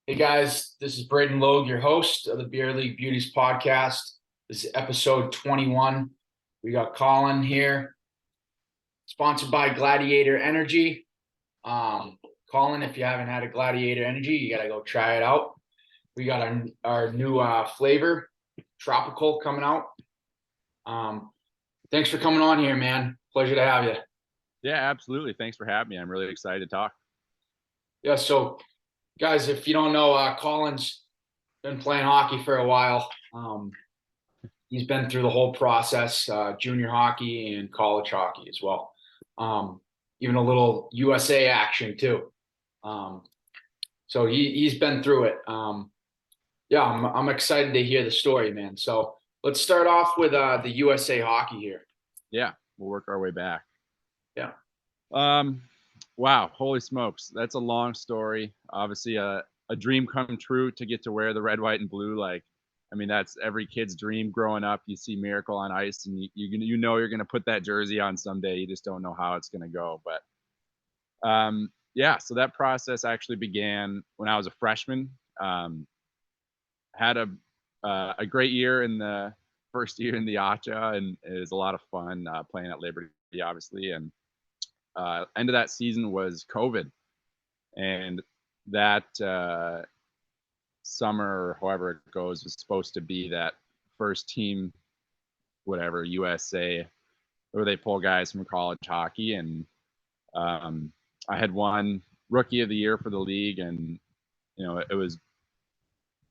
Hey guys, this is Braden Logue, your host of the Beer League Beauties podcast. This is episode 21. We got Collin here, sponsored by Gladiator Energy. Collin, if you haven't had a Gladiator Energy, you got to go try it out. We got our new flavor, Tropical, coming out. Thanks for coming on here, man. Pleasure to have you. Yeah, absolutely. Thanks for having me. I'm really excited to talk. Yeah, so guys, if you don't know, Collin's been playing hockey for a while. He's been through the whole process, junior hockey and college hockey as well. Even a little USA action too. So he's been through it. Yeah, I'm excited to hear the story, man. So let's start off with the USA hockey here. Yeah, we'll work our way back. Yeah. Wow, holy smokes. That's a long story. Obviously a dream come true to get to wear the red, white, and blue. That's every kid's dream growing up. You see Miracle on Ice and you know you're going to put that jersey on someday. You just don't know how it's going to go. But yeah, so that process actually began when I was a freshman. Had a great year in the first year in the ACHA, and it was a lot of fun playing at Liberty, obviously. And end of that season was COVID, and that summer, or however it goes, was supposed to be that first team, whatever, USA, where they pull guys from college hockey. And I had won Rookie of the Year for the league, and it was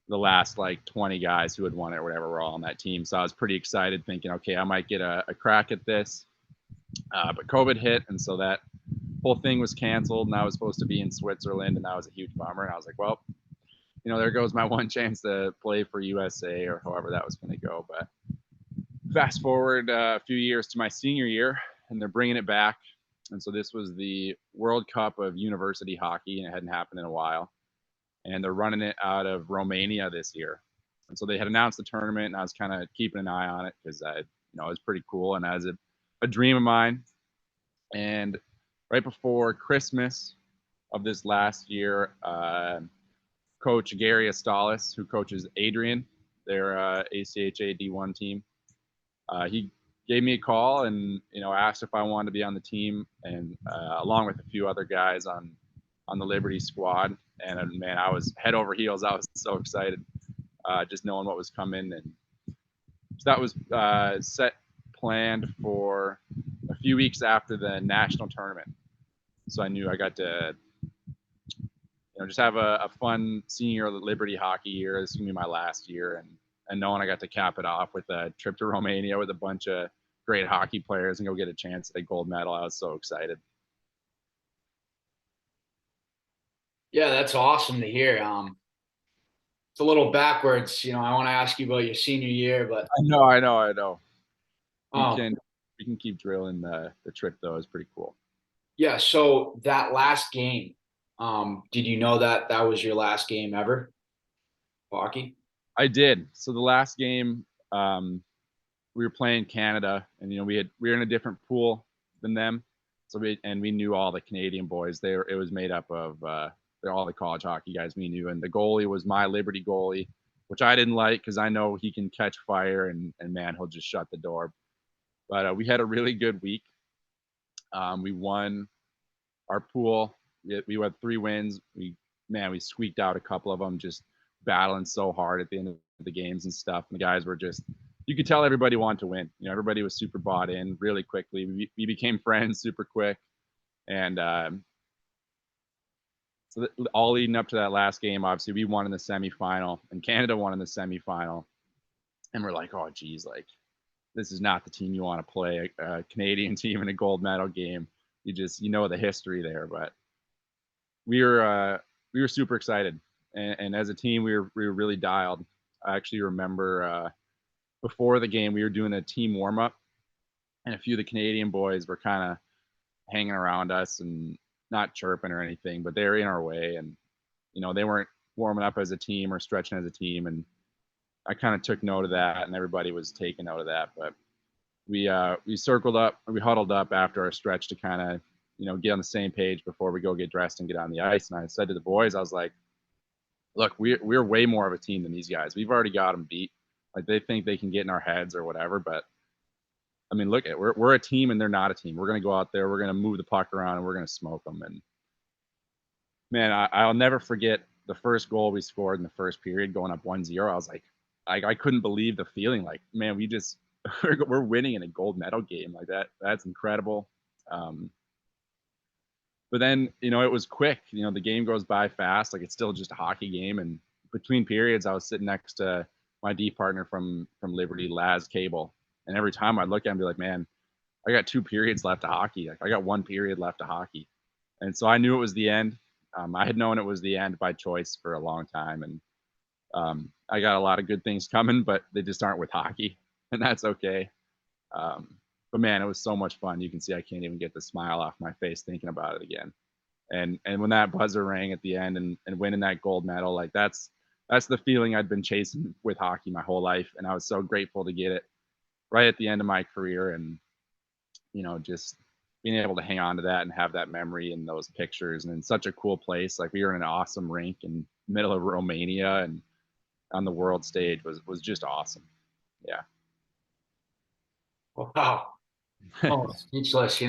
the last like 20 guys who had won it or whatever were all on that team. So I was pretty excited, thinking, okay, I might get a crack at this. But COVID hit, and so that whole thing was canceled, and I was supposed to be in Switzerland, and that was a huge bummer. And I was like, well, there goes my one chance to play for USA, or however that was going to go. But fast forward a few years to my senior year, and they're bringing it back. And so this was the World Cup of university hockey, and it hadn't happened in a while. And they're running it out of Romania this year. And so they had announced the tournament, and I was kind of keeping an eye on it because it was pretty cool, and as a dream of mine. And right before Christmas of this last year, Coach Gary Astalis, who coaches Adrian, their ACHA D1 team, he gave me a call and asked if I wanted to be on the team, and along with a few other guys on the Liberty squad. And man, I was head over heels. I was so excited, just knowing what was coming. And so that was planned for a few weeks after the national tournament. So I knew I got to, just have a fun senior Liberty hockey year. This is gonna be my last year, and knowing I got to cap it off with a trip to Romania with a bunch of great hockey players and go get a chance at a gold medal. I was so excited. Yeah, that's awesome to hear. It's a little backwards. I want to ask you about your senior year, but I know. We can keep drilling the trip though. It's pretty cool. Yeah. So that last game, did you know that was your last game ever, hockey? I did. So the last game, we were playing Canada, and we were in a different pool than them. So we knew all the Canadian boys. It was made up of they're all the college hockey guys we knew, and the goalie was my Liberty goalie, which I didn't like because I know he can catch fire, and man, he'll just shut the door. But we had a really good week. We won our pool. We had 3 wins. We squeaked out a couple of them, just battling so hard at the end of the games and stuff. And the guys were just, you could tell everybody wanted to win. Everybody was super bought in really quickly. We became friends super quick. And so all leading up to that last game, obviously we won in the semifinal, and Canada won in the semifinal. And we're like, oh geez, like this is not the team you want to play, a Canadian team in a gold medal game. The history there. But we were super excited, and as a team we were really dialed. I actually remember before the game we were doing a team warm up, and a few of the Canadian boys were kind of hanging around us and not chirping or anything, but they were in our way, and they weren't warming up as a team or stretching as a team. And I kind of took note of that, and everybody was taking note of that. But we circled up, we huddled up after our stretch to kind of get on the same page before we go get dressed and get on the ice. And I said to the boys, I was like, look, we're way more of a team than these guys. We've already got them beat. Like they think they can get in our heads or whatever, but I mean, look at we're a team and they're not a team. We're gonna go out there, we're gonna move the puck around, and we're gonna smoke them. And man, I'll never forget the first goal we scored in the first period, going up 1-0. I was like, I couldn't believe the feeling. Like, man, we just we're winning in a gold medal game like that. That's incredible. Um, but then, it was quick. The game goes by fast. Like it's still just a hockey game. And between periods, I was sitting next to my D partner from Liberty, Laz Cable, and every time I'd look at him and be like, man, I got 2 periods left of hockey. Like I got 1 period left of hockey. And so I knew it was the end. I had known it was the end by choice for a long time. And I got a lot of good things coming, but they just aren't with hockey. And that's okay. But man, it was so much fun. You can see I can't even get the smile off my face thinking about it again. And when that buzzer rang at the end and winning that gold medal, like that's the feeling I'd been chasing with hockey my whole life. And I was so grateful to get it right at the end of my career. And, just being able to hang on to that and have that memory and those pictures and in such a cool place. Like we were in an awesome rink in the middle of Romania and on the world stage was just awesome. Yeah. Wow. Oh, speechless.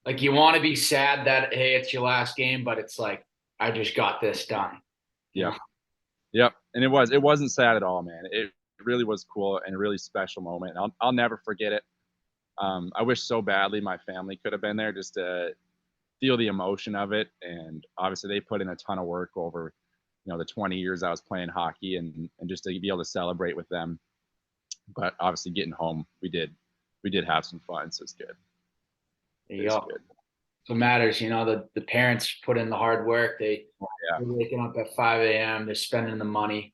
Like you want to be sad that, hey, it's your last game, but it's like, I just got this done. Yeah. Yep. And it wasn't sad at all, man. It really was cool and a really special moment. I'll never forget it. I wish so badly my family could have been there just to feel the emotion of it. And obviously they put in a ton of work over, the 20 years I was playing hockey and just to be able to celebrate with them. But obviously getting home, we did have some fun. So it's good. There you It's go. good. What matters, the parents put in the hard work. They're Yeah, waking up at 5 a.m. They're spending the money.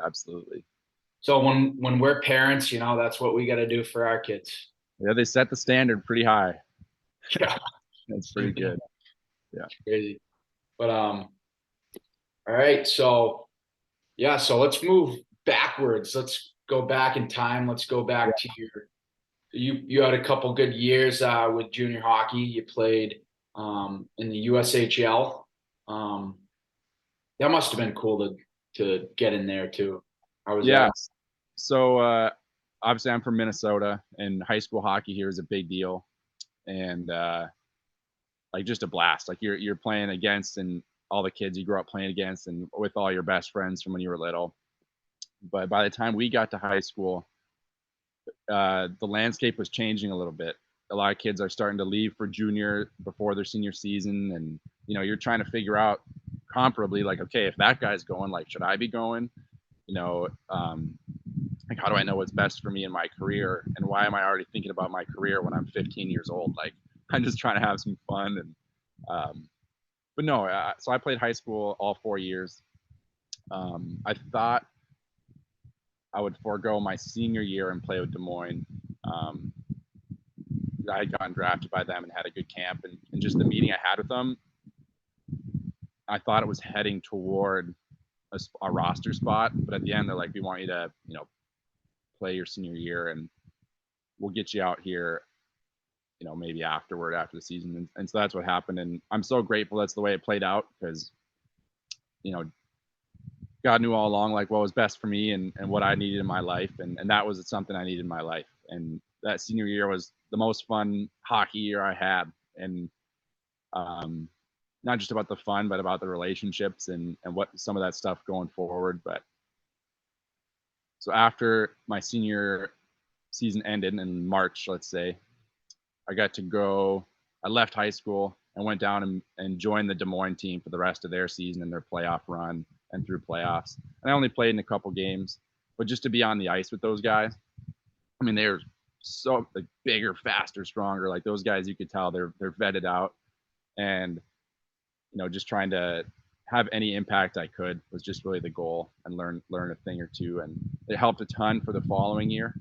absolutely. So when we're parents, that's what we got to do for our kids. Yeah, they set the standard pretty high. Yeah, It's pretty good. Yeah. crazy. But all right. So yeah, so let's move backwards. Let's go back in time. Let's go Yeah. back to you had a couple good years with junior hockey. You played in the USHL. Um, that must have been cool to get in there too. How was Yeah. that? So obviously I'm from Minnesota and high school hockey here is a big deal. And like just a blast. Like you're playing against and all the kids you grew up playing against and with all your best friends from when you were little. But by the time we got to high school, the landscape was changing a little bit. A lot of kids are starting to leave for junior before their senior season, and you're trying to figure out comparably, like, okay, if that guy's going, like, should I be going? Like, how do I know what's best for me in my career, and why am I already thinking about my career when I'm 15 years old? Like, I'm just trying to have some fun, and but no. So I played high school all 4 years. I thought I would forego my senior year and play with Des Moines. Um, I had gotten drafted by them and had a good camp, and just the meeting I had with them, I thought it was heading toward a roster spot, but at the end they're like, we want you to, play your senior year, and we'll get you out here, maybe after the season, and so that's what happened, and I'm so grateful that's the way it played out because, God knew all along like what was best for me and what I needed in my life, and that was something I needed in my life, and that senior year was the most fun hockey year I had, and not just about the fun, but about the relationships and what some of that stuff going forward. But so after my senior season ended in March, let's say, I got to go. I left high school and went down and joined the Des Moines team for the rest of their season and their playoff run and through playoffs. And I only played in a couple games, but just to be on the ice with those guys, I mean, they're so like bigger, faster, stronger. Like those guys, you could tell they're vetted out, and just trying to have any impact I could was just really the goal, and learn a thing or two, and it helped a ton for the following year.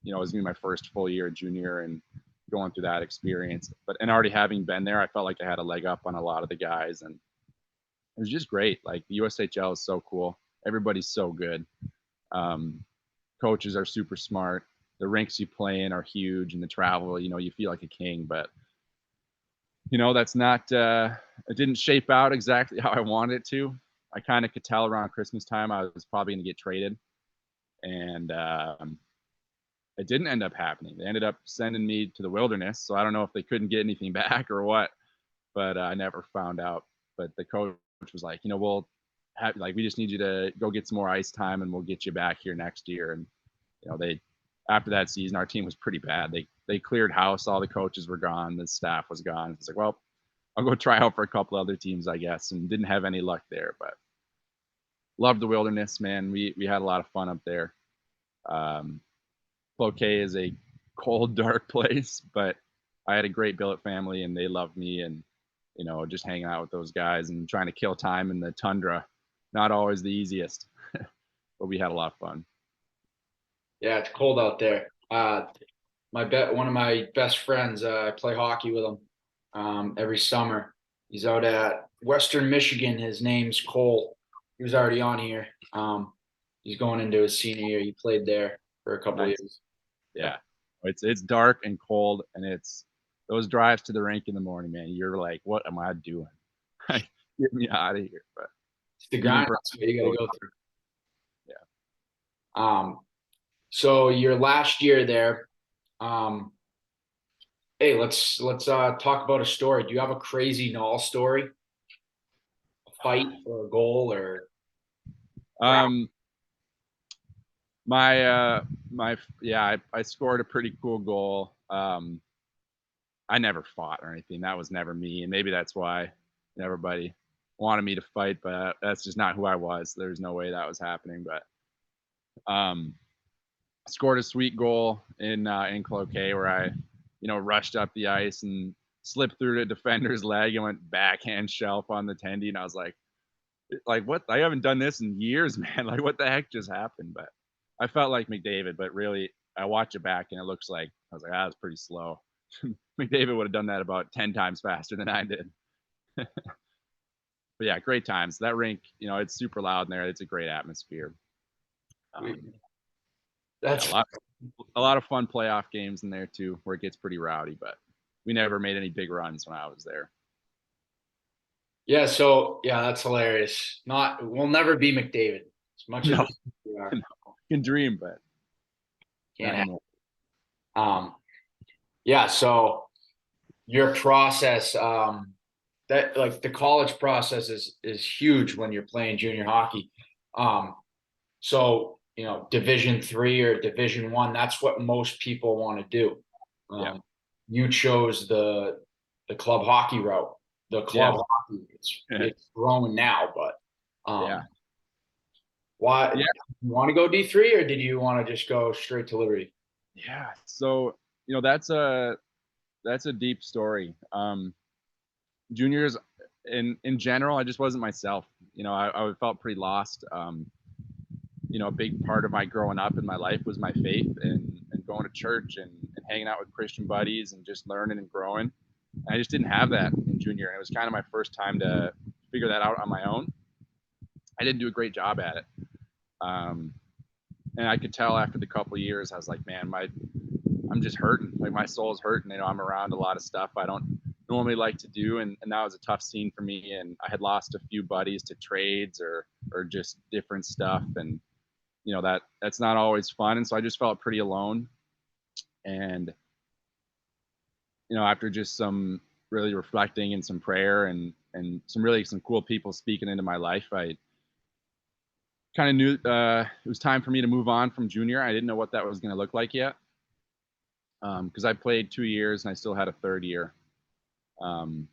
It was gonna be my first full year at junior and going through that experience, and already having been there, I felt like I had a leg up on a lot of the guys, and it was just great. Like the USHL is so cool. Everybody's so good. Coaches are super smart. The rinks you play in are huge, and the travel, you feel like a king. But that's not, it didn't shape out exactly how I wanted it to. I kind of could tell around Christmas time I was probably going to get traded. And it didn't end up happening. They ended up sending me to the wilderness. So I don't know if they couldn't get anything back or what, but I never found out. But the coach was like, we'll have, like, we just need you to go get some more ice time and we'll get you back here next year. And, they, after that season, our team was pretty bad. They cleared house. All the coaches were gone. The staff was gone. It's like, well, I'll go try out for a couple other teams, I guess, and didn't have any luck there, but loved the wilderness, man. We had a lot of fun up there. Cloquet is a cold, dark place, but I had a great billet family and they loved me, and just hanging out with those guys and trying to kill time in the tundra, not always the easiest, but we had a lot of fun. Yeah, it's cold out there. One of my best friends, I play hockey with him every summer. He's out at Western Michigan. His name's Cole. He was already on here. He's going into his senior year. He played there for a couple Nice. years. Yeah, it's dark and cold, and it's those drives to the rink in the morning, man. You're like, what am I doing? Get me out of here! But It's the grind. That's what you got to go through. Yeah. So your last year there, hey, let's talk about a story. Do you have a crazy null story? A fight or a goal or? I scored a pretty cool goal. I never fought or anything. That was never me, and maybe that's why everybody wanted me to fight, but that's just not who I was. There's no way that was happening. But scored a sweet goal in Cloquet where I, rushed up the ice and slipped through the defender's leg and went backhand shelf on the tendy, and I was like what? I haven't done this in years, man. Like, what the heck just happened? But I felt like McDavid, but really, I watch it back and it looks like I was like, that was pretty slow. McDavid would have done that about 10 times faster than I did. But yeah, great times. That rink, it's super loud in there. It's a great atmosphere. That's a lot of fun playoff games in there too, where it gets pretty rowdy, but we never made any big runs when I was there. Yeah, so that's hilarious. We'll never be McDavid as much as we are. No, can dream, but can't have. Yeah, so your process, that like the college process is huge when you're playing junior hockey. So Division 3 or Division 1, that's what most people want to do. You chose the club hockey route. The club hockey, it's growing now, but why you want to go D3 or did you want to just go straight to Liberty? Yeah, so that's a deep story. Juniors in general, I just wasn't myself. I felt pretty lost. A big part of my growing up in my life was my faith and going to church and hanging out with Christian buddies and just learning and growing. I just didn't have that in junior, and it was kind of my first time to figure that out on my own. I didn't do a great job at it, and I could tell after the couple of years, I was like, man, I'm just hurting. Like, my soul's hurting. I'm around a lot of stuff I don't normally like to do, and that was a tough scene for me. And I had lost a few buddies to trades or just different stuff, and that's not always fun. And so I just felt pretty alone. And after just some really reflecting and some prayer and some cool people speaking into my life, I kind of knew it was time for me to move on from junior. I didn't know what that was going to look like yet, because I played 2 years and I still had a third year. And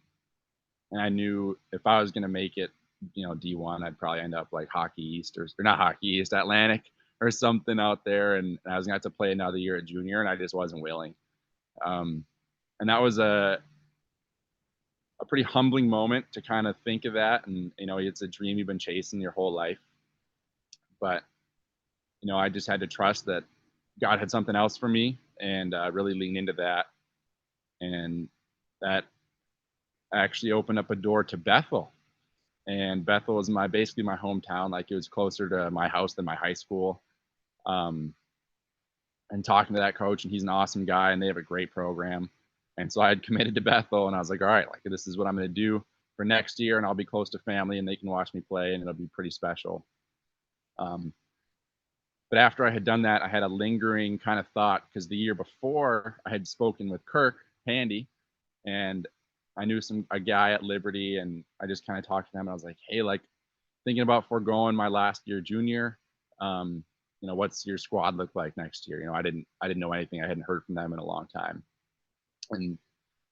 I knew if I was going to make it, D1, I'd probably end up like Hockey East or not Hockey East, Atlantic or something out there. And I was going to have to play another year at junior, and I just wasn't willing. And that was a pretty humbling moment to kind of think of that. And, it's a dream you've been chasing your whole life. But, I just had to trust that God had something else for me and really lean into that. And that actually opened up a door to Bethel. And Bethel was basically my hometown. Like, it was closer to my house than my high school. And talking to that coach, and he's an awesome guy, and they have a great program. And so I had committed to Bethel, and I was like, all right, like this is what I'm going to do for next year, and I'll be close to family, and they can watch me play, and it'll be pretty special. But after I had done that, I had a lingering kind of thought, because the year before I had spoken with Kirk Handy, and I knew a guy at Liberty, and I just kind of talked to him, and I was like, hey, like thinking about foregoing my last year junior. What's your squad look like next year? I didn't know anything. I hadn't heard from them in a long time, and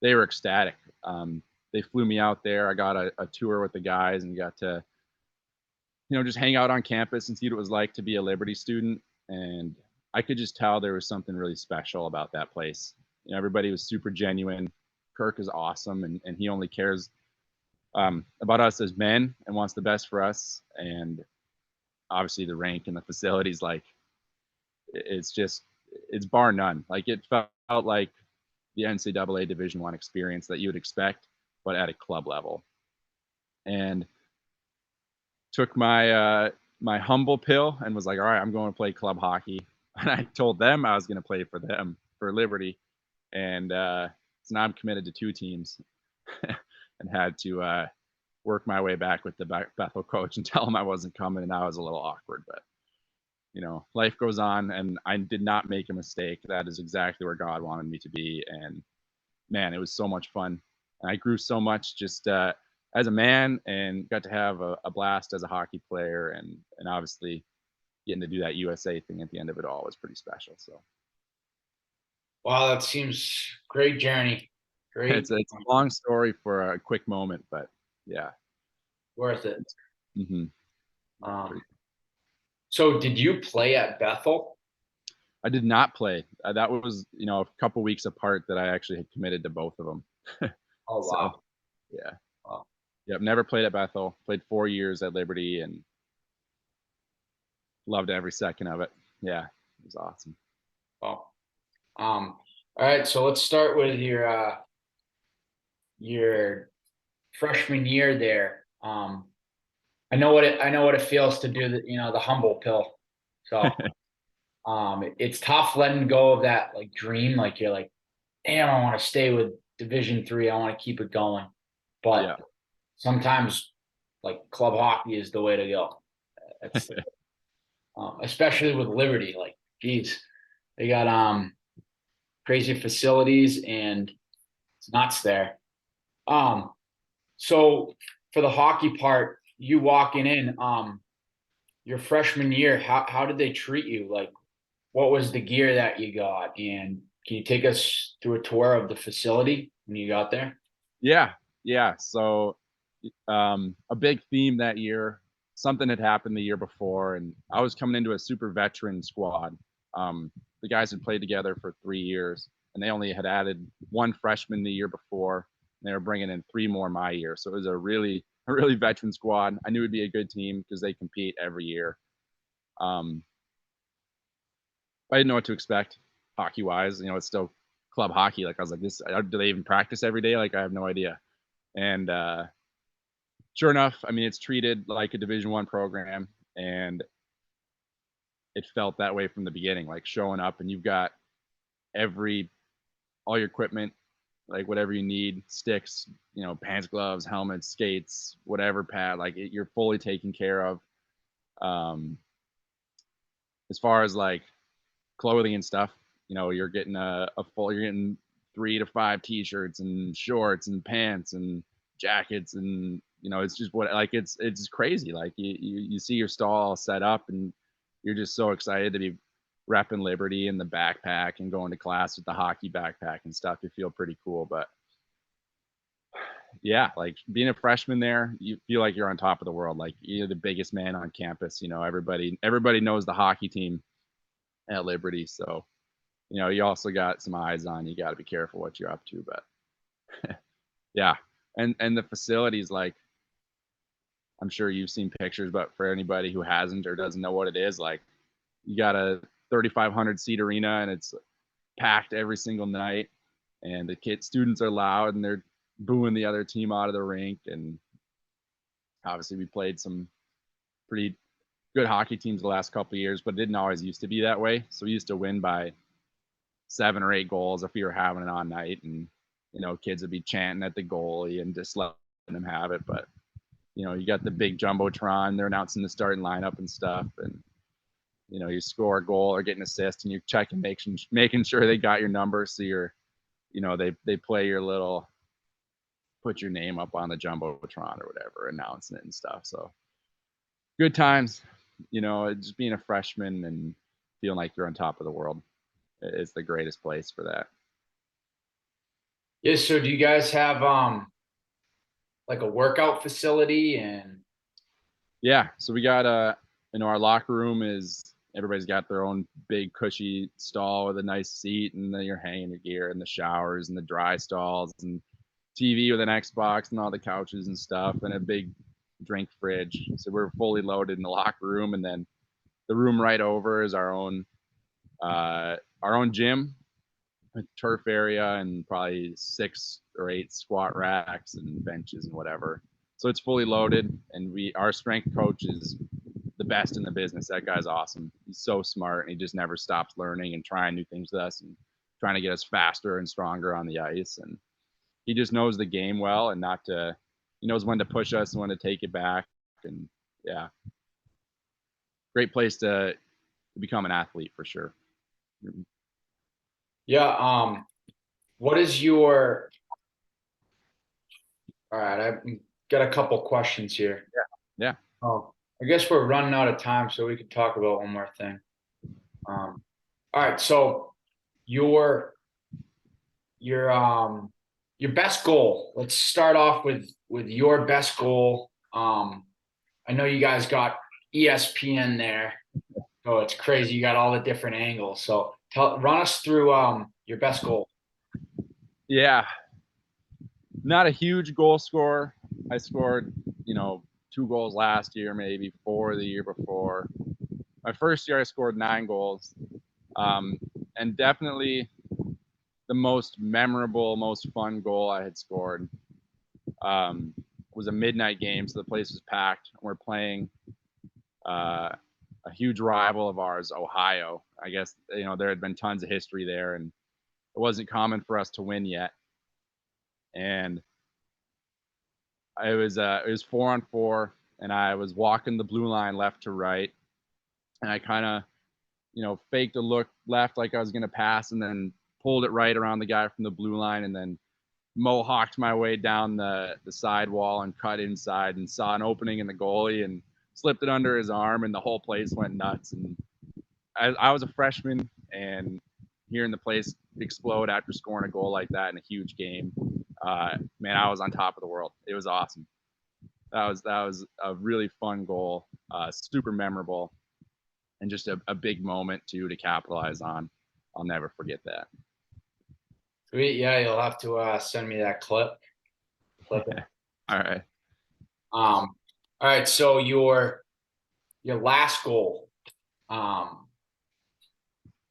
they were ecstatic. They flew me out there. I got a tour with the guys and got to just hang out on campus and see what it was like to be a Liberty student. And I could just tell there was something really special about that place. Everybody was super genuine. Kirk is awesome, and he only cares about us as men and wants the best for us. And obviously the rank and the facilities, like it's bar none. Like it felt like the NCAA Division I experience that you would expect, but at a club level. And took my my humble pill and was like, all right, I'm going to play club hockey. And I told them I was going to play for them, for Liberty. And so now I'm committed to 2 teams and had to work my way back with the Bethel coach and tell him I wasn't coming. And that was a little awkward, but life goes on, and I did not make a mistake. That is exactly where God wanted me to be. And man, it was so much fun. And I grew so much just as a man, and got to have a blast as a hockey player, and obviously getting to do that USA thing at the end of it all was pretty special. So Wow, that seems great journey. Great. it's a long story for a quick moment, but yeah. Worth it. Mm-hmm. So did you play at Bethel? I did not play. That was, a couple weeks apart that I actually had committed to both of them. Oh, So, wow. yeah. Wow. Yep. Never played at Bethel. Played 4 years at Liberty and loved every second of it. Yeah. It was awesome. Wow. All right. So let's start with your freshman year there. I know what it feels to do the humble pill. So it's tough letting go of that like dream. Like you're like, damn, I want to stay with Division III. I want to keep it going. But Yeah. sometimes like club hockey is the way to go. It's especially with Liberty. Like, geez, they got crazy facilities and it's nuts there. So for the hockey part, you walking in, your freshman year, how did they treat you? Like, what was the gear that you got? And can you take us through a tour of the facility when you got there? Yeah. Yeah. So a big theme that year, something had happened the year before, and I was coming into a super veteran squad. The guys had played together for 3 years, and they only had added 1 freshman the year before. And they were bringing in 3 more my year, so it was a really veteran squad. I knew it'd be a good team because they compete every year. I didn't know what to expect hockey wise. It's still club hockey. Like I was like, this, do they even practice every day? Like I have no idea. And sure enough, I mean, it's treated like a Division I program, and it felt that way from the beginning. Like showing up, and you've got all your equipment, like whatever you need, sticks, pants, gloves, helmets, skates, whatever pad, like you're fully taken care of. As far as like clothing and stuff, you're getting you're getting 3 to 5 t-shirts and shorts and pants and jackets, and it's just it's crazy. Like you see your stall set up, and you're just so excited to be repping Liberty in the backpack and going to class with the hockey backpack and stuff. You feel pretty cool. But yeah, like being a freshman there, you feel like you're on top of the world. Like you're the biggest man on campus. Everybody knows the hockey team at Liberty. So you also got some eyes on you. Got to be careful what you're up to. But yeah, and the facilities, like I'm sure you've seen pictures, but for anybody who hasn't or doesn't know what it is, like you got a 3,500 seat arena, and it's packed every single night, and the students are loud, and they're booing the other team out of the rink. And obviously we played some pretty good hockey teams the last couple of years, but it didn't always used to be that way. So we used to win by 7 or 8 goals if we were having an on night. And kids would be chanting at the goalie and just letting them have it. But, you got the big Jumbotron, they're announcing the starting lineup and stuff. And, you score a goal or get an assist and you're checking, making sure they got your number. So they play your little, put your name up on the Jumbotron or whatever, announcing it and stuff. So good times, just being a freshman and feeling like you're on top of the world. It's the greatest place for that. Yeah, so do you guys have like a workout facility? And Yeah, so we got our locker room is, everybody's got their own big cushy stall with a nice seat, and then you're hanging your gear, and the showers and the dry stalls and TV with an Xbox and all the couches and stuff, and a big drink fridge. So we're fully loaded in the locker room, and then the room right over is our own gym, a turf area, and probably 6 or 8 squat racks and benches and whatever. So it's fully loaded, and our strength coach is the best in the business. That guy's awesome. He's so smart, and he just never stops learning and trying new things with us and trying to get us faster and stronger on the ice. And he just knows the game well, and he knows when to push us and when to take it back. And yeah, great place to become an athlete for sure. yeah, what is your, all right, I've got a couple questions here. Yeah. Oh, I guess we're running out of time, so we could talk about one more thing. All right, so your your best goal. Let's start off with your best goal. I know you guys got ESPN there, so it's crazy. You got all the different angles. So run us through your best goal. Yeah. Not a huge goal scorer. I scored, 2 goals last year, maybe 4 the year before. My first year, I scored 9 goals. And definitely the most memorable, most fun goal I had scored was a midnight game. So the place was packed. We're playing a huge rival of ours, Ohio. I guess, there had been tons of history there, and it wasn't common for us to win yet. And it was 4-on-4, and I was walking the blue line left to right, and I kind of, faked a look left like I was gonna pass, and then pulled it right around the guy from the blue line, and then mohawked my way down the side wall and cut inside, and saw an opening in the goalie and slipped it under his arm, and the whole place went nuts. And I was a freshman, and hearing the place explode after scoring a goal like that in a huge game, man, I was on top of the world. It was awesome. That was a really fun goal, super memorable, and just a big moment to capitalize on. I'll never forget that. Sweet, yeah, you'll have to send me that clip. All right. All right. So your last goal.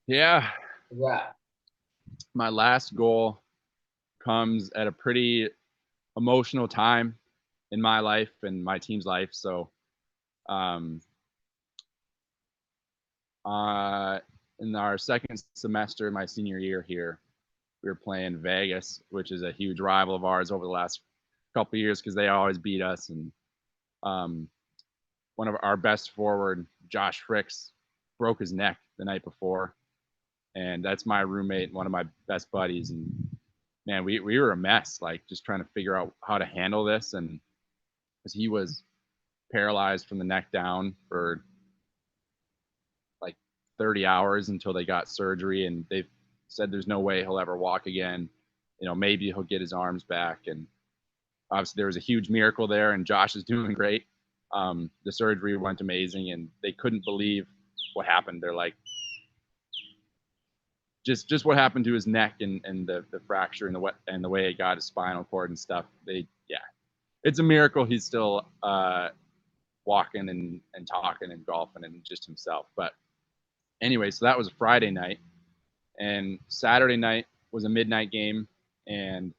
Yeah. Yeah. My last goal comes at a pretty emotional time in my life and my team's life. So, in our second semester, my senior year here, we were playing Vegas, which is a huge rival of ours over the last couple of years because they always beat us. And one of our best forward, Josh Fricks, broke his neck the night before. And that's my roommate, one of my best buddies. And man, we were a mess, like just trying to figure out how to handle this. And because he was paralyzed from the neck down for like 30 hours until they got surgery, and they said there's no way he'll ever walk again. Maybe he'll get his arms back. And obviously there was a huge miracle there, and Josh is doing great. The surgery went amazing, and they couldn't believe what happened. They're like, just what happened to his neck and the fracture and the way it got his spinal cord and stuff. It's a miracle he's still walking and talking and golfing and just himself. But anyway, so that was a Friday night, and Saturday night was a midnight game, and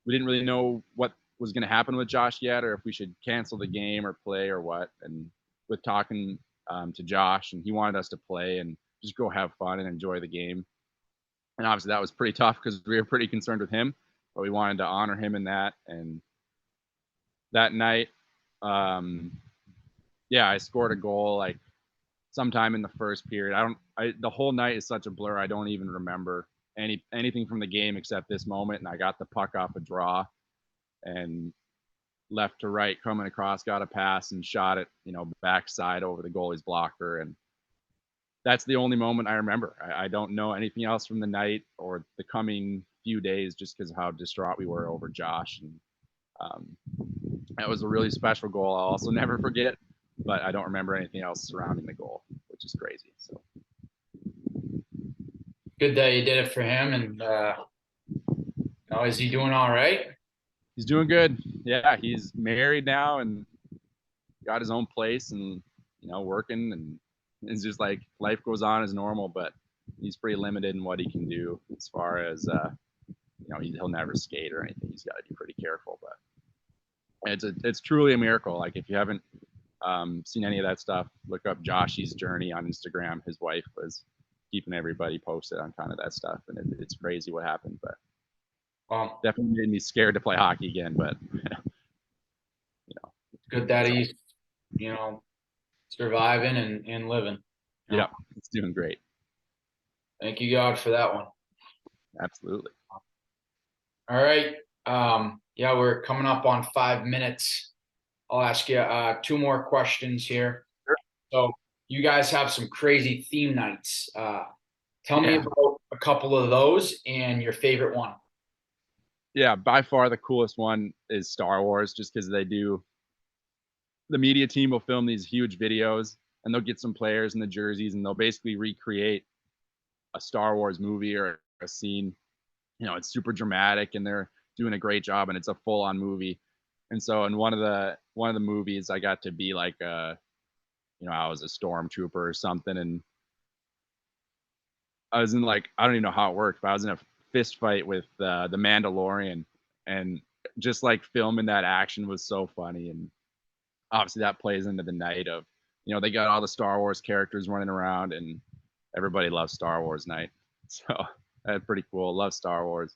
we didn't really know what was going to happen with Josh yet, or if we should cancel the game or play or what. And with talking to Josh, and he wanted us to play and just go have fun and enjoy the game. And obviously that was pretty tough because we were pretty concerned with him. but we wanted to honor him in that. And that night, yeah, I scored a goal like sometime in the first period. The whole night is such a blur. I don't even remember anything from the game except this moment. And I got the puck off a draw and left to right coming across, got a pass and shot it, backside over the goalie's blocker. And that's the only moment I remember. I don't know anything else from the night or the coming few days just because of how distraught we were over Josh. And that was a really special goal. I'll also never forget, but I don't remember anything else surrounding the goal, which is crazy. So Good that you did it for him. And is he doing all right? he's doing good. Yeah, he's married now and got his own place and working, and it's just like life goes on as normal, but he's pretty limited in what he can do as far as he'll never skate or anything. He's got to be pretty careful, but it's truly a miracle. Like if you haven't seen any of that stuff, look up Joshy's journey on Instagram. His wife was keeping everybody posted on kind of that stuff, and it's crazy what happened, but definitely made me scared to play hockey again. But good that he's surviving and living. Yeah, it's doing great. Thank you, God, for that one. Absolutely. All right. Yeah, we're coming up on 5 minutes. I'll ask you 2 more questions here. Sure. So you guys have some crazy theme nights. Tell me about a couple of those and your favorite one. Yeah, by far the coolest one is Star Wars, just because the media team will film these huge videos and they'll get some players in the jerseys and they'll basically recreate a Star Wars movie or a scene. It's super dramatic and they're doing a great job and it's a full on movie. And so in one of the movies I got to be like I was a stormtrooper or something, and I was in like, I don't even know how it worked, but I was in a fist fight with the Mandalorian, and just like filming that action was so funny. And obviously that plays into the night of, they got all the Star Wars characters running around and everybody loves Star Wars night. So that's pretty cool. Love Star Wars.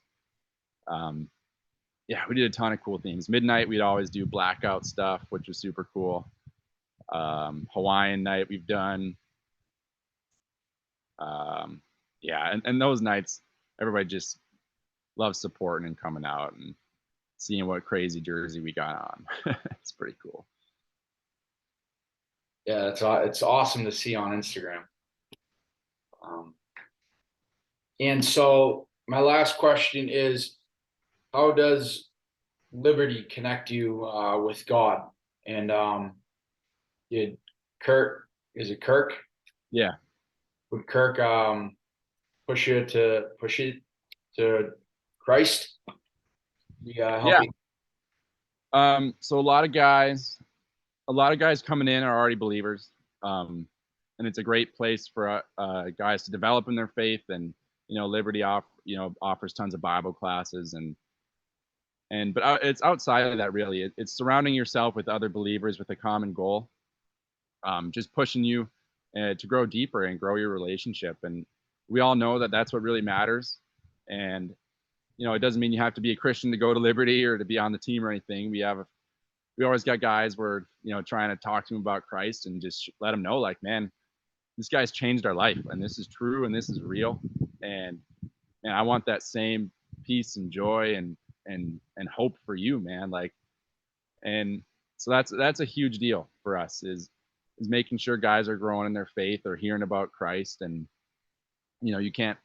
Yeah, we did a ton of cool things. Midnight, we'd always do blackout stuff, which was super cool. Hawaiian night we've done. Yeah, and those nights, everybody just loves supporting and coming out and seeing what crazy jersey we got on. It's pretty cool. Yeah, it's awesome to see on Instagram. And so my last question is, how does Liberty connect you with God? And did Kirk, is it Kirk? Yeah. Would Kirk push you to Christ? Yeah. So a lot of guys coming in are already believers. And it's a great place for guys to develop in their faith. And, Liberty offers tons of Bible classes but it's outside of that really. It's surrounding yourself with other believers with a common goal. Just pushing you to grow deeper and grow your relationship. And we all know that that's what really matters. And, it doesn't mean you have to be a Christian to go to Liberty or to be on the team or anything. We always got guys we're, trying to talk to them about Christ and just let them know, like, man, this guy's changed our life and this is true and this is real. And I want that same peace and joy and hope for you, man. Like, and so that's a huge deal for us is making sure guys are growing in their faith or hearing about Christ. And, you can't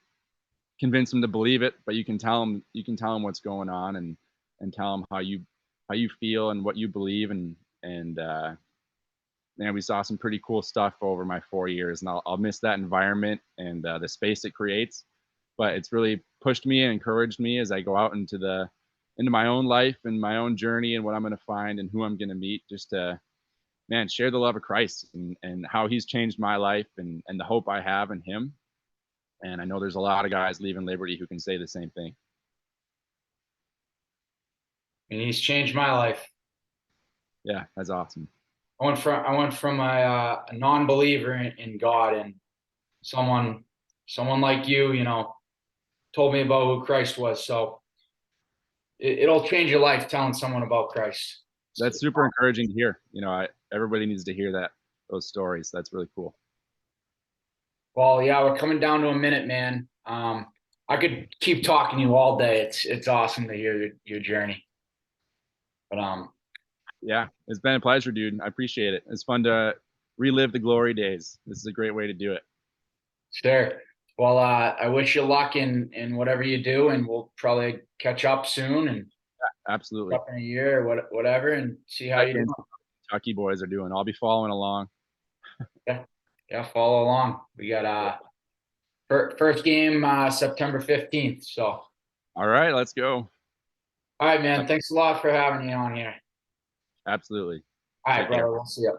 convince them to believe it, but you can tell them what's going on and tell them how you feel and what you believe. And man, we saw some pretty cool stuff over my 4 years, and I'll miss that environment and the space it creates. But it's really pushed me and encouraged me as I go out into my own life and my own journey and what I'm going to find and who I'm going to meet, just to, man, share the love of Christ and how he's changed my life and the hope I have in him. And I know there's a lot of guys leaving Liberty who can say the same thing. And he's changed my life. Yeah, that's awesome. I went from a non-believer in God, and someone like you, told me about who Christ was. So it'll change your life telling someone about Christ. That's super encouraging to hear. Everybody needs to hear those stories. That's really cool. Well, yeah, we're coming down to a minute, man. I could keep talking to you all day. It's awesome to hear your journey. But Yeah, it's been a pleasure, dude. I appreciate it. It's fun to relive the glory days. This is a great way to do it. sure. Well, I wish you luck in whatever you do, and we'll probably catch up soon and Absolutely. up in a year or whatever, and see how you do. Kentucky boys are doing. I'll be following along. Yeah, follow along. We got first game September 15th. So, All right, let's go. all right, man. Thanks a lot for having me on here. Absolutely. All right, Take care. brother. We'll see you.